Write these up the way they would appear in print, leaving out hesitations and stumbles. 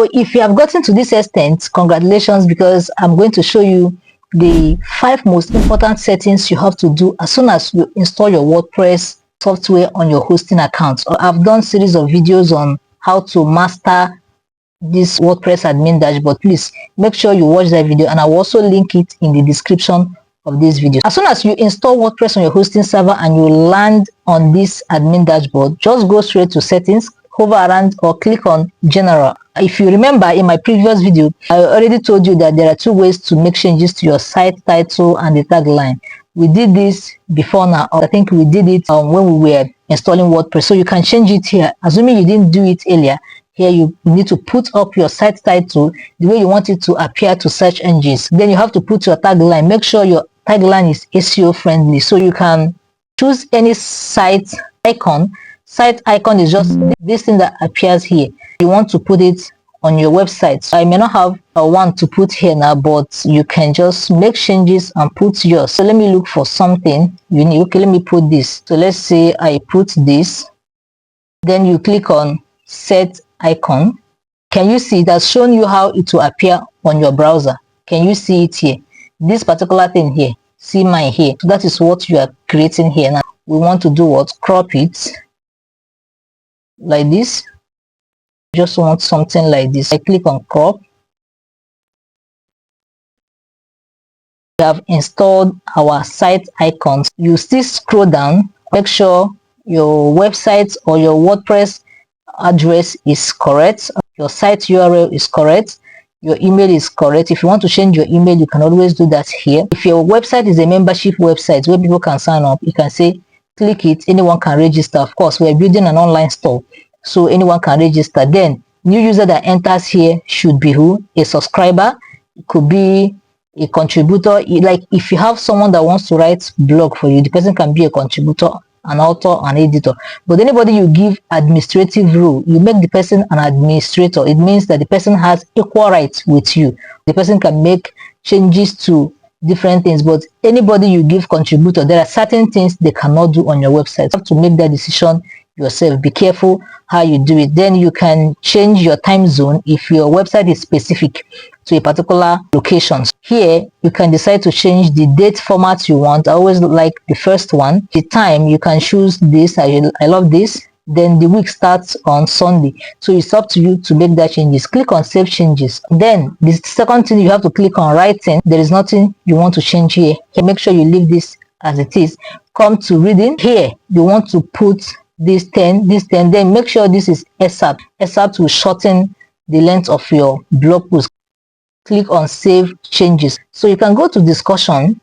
So if you have gotten to this extent, congratulations, because I'm going to show you the 5 most important settings you have to do as soon as you install your WordPress software on your hosting account. I've done series of videos on how to master this WordPress admin dashboard. Please make sure you watch that video, and I will also link it in the description of this video. As soon as you install WordPress on your hosting server and you land on this admin dashboard, just go straight to settings, hover around or click on general. If you remember, in my previous video I already told you that there are 2 ways to make changes to your site title and the tagline. We did this before now. I think we did it when we were installing WordPress, so you can change it here. Assuming you didn't do it earlier, here you need to put up your site title the way you want it to appear to search engines. Then you have to put your tagline. Make sure your tagline is SEO friendly, so you can choose any site icon. Site icon is just this thing that appears here. You want to put it on your website. So I may not have one to put here now, but you can just make changes and put yours. So let me look for something unique. Okay, let me put this. So let's say I put this. Then you click on set icon. Can you see it has shown you how it will appear on your browser? Can you see it here? This particular thing here, see mine here. So that is what you are creating here. Now we want to do what? Crop it like this. Just want something like this. I click on crop. We have installed our site icons. You still scroll down, make sure your website or your WordPress address is correct, your site URL is correct, your email is correct. If you want to change your email, you can always do that here. If your website is a membership website where people can sign up, you can say click it, anyone can register. Of course, we're building an online store, so anyone can register. Then new user that enters here should be who? A subscriber. It could be a contributor. Like if you have someone that wants to write blog for you, the person can be a contributor, an author, an editor. But anybody you give administrative role, you make the person an administrator. It means that the person has equal rights with you. The person can make changes to different things, but anybody you give contributor, there are certain things they cannot do on your website. You have to make that decision yourself. Be careful how you do it. Then you can change your time zone if your website is specific to a particular location. Here you can decide to change the date format you want. I always like the first one. The time, you can choose this. I love this. Then the week starts on Sunday, so it's up to you to make that changes. Click on save changes. Then the second thing, you have to click on writing. There is nothing you want to change here. Make sure you leave this as it is. Come to reading. Here you want to put this 10, then make sure this is ASAP. ASAP will shorten the length of your blog post. Click on save changes. So you can go to discussion.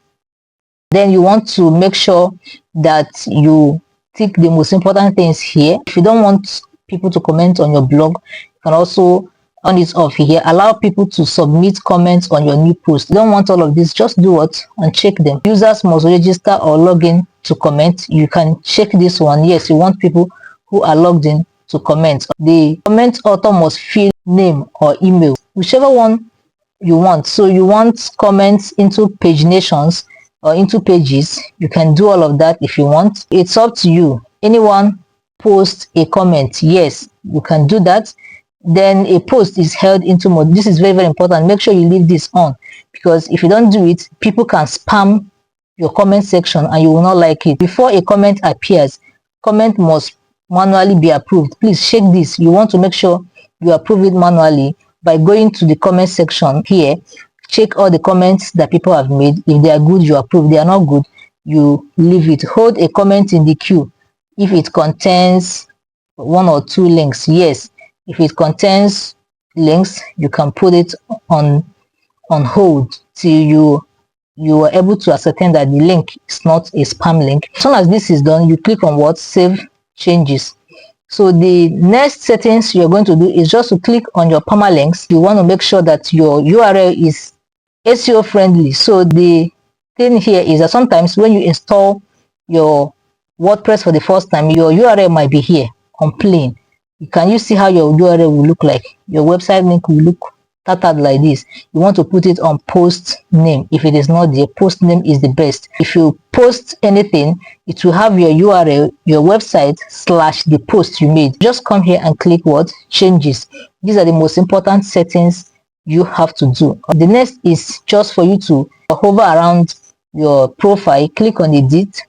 Then you want to make sure that you tick the most important things here. If you don't want people to comment on your blog, you can also on it off here. Allow people to submit comments on your new post. You don't want all of this, just do what? Uncheck them. Users must register or log in to comment. You can check this one. Yes, you want people who are logged in to comment. The comment author must fill name or email, whichever one you want. So you want comments into paginations or into pages, you can do all of that if you want. It's up to you. Anyone post a comment, yes, you can do that. Then a post is held into mode. This is very, very important. Make sure you leave this on, because if you don't do it, people can spam your comment section and you will not like it. Before a comment appears, comment must manually be approved. Please check this. You want to make sure you approve it manually by going to the comment section here. Check all the comments that people have made. If they are good, you approve. If they are not good, you leave it. Hold a comment in the queue if it contains 1 or 2 links. Yes, if it contains links, you can put it on hold till you are able to ascertain that the link is not a spam link. As soon as this is done, you click on what? Save changes. So the next settings you're going to do is just to click on your permalinks. You want to make sure that your URL is SEO friendly. So the thing here is that sometimes when you install your WordPress for the first time, your URL might be here on plain. Can you see how your URL will look like? Your website link will look started like this. You want to put it on post name. If it is not there, post name is the best. If you post anything, it will have your URL, your website / the post you made. Just come here and click what? Changes. These are the most important settings you have to do. The next is just for you to hover around your profile, click on edit.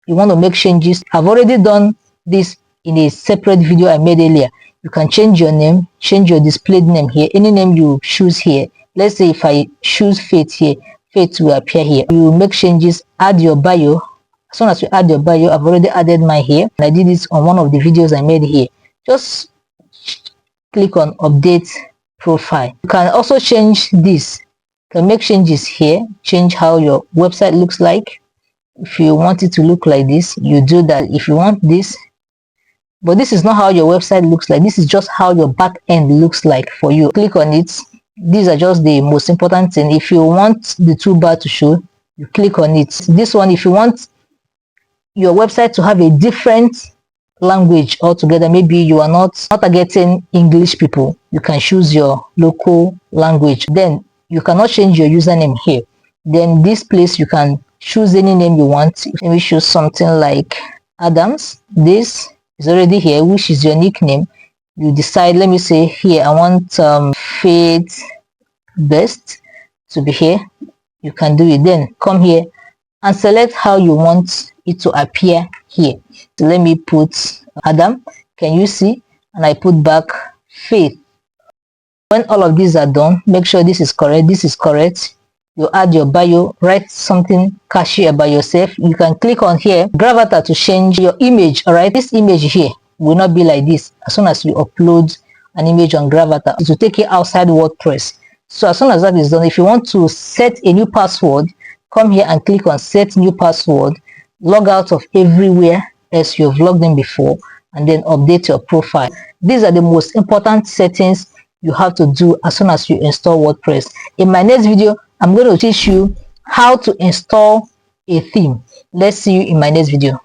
You want to make changes. I've already done this in a separate video I made earlier. You can change your name, change your displayed name here, any name you choose here. Let's say if I choose Faith here, Faith will appear here. You make changes, add your bio. As soon as you add your bio, I've already added mine here. I did this on one of the videos I made here. Just click on update profile. You can also change this. You can make changes here, change how your website looks like. If you want it to look like this, you do that. If you want this, but this is not how your website looks like. This is just how your back end looks like for you. Click on it. These are just the most important thing. If you want the toolbar to show, you click on it. This one, if you want your website to have a different language altogether, maybe you are not targeting English people, you can choose your local language. Then you cannot change your username here. Then this place you can choose any name you want. Let me choose something like Adams. This is already here, which is your nickname. You decide, let me say here, I want Faith Best to be here. You can do it. Then come here and select how you want it to appear here. So let me put Adam. Can you see? And I put back Faith. When all of these are done, make sure this is correct. This is correct. You add your bio, write something catchy about yourself. You can click on here, Gravatar, to change your image. All right, this image here will not be like this. As soon as you upload an image on Gravatar, it will take it outside WordPress. So as soon as that is done, if you want to set a new password, come here and click on set new password, log out of everywhere else you've logged in before, and then update your profile. These are the most important settings you have to do as soon as you install WordPress. In my next video, I'm going to teach you how to install a theme. Let's see you in my next video.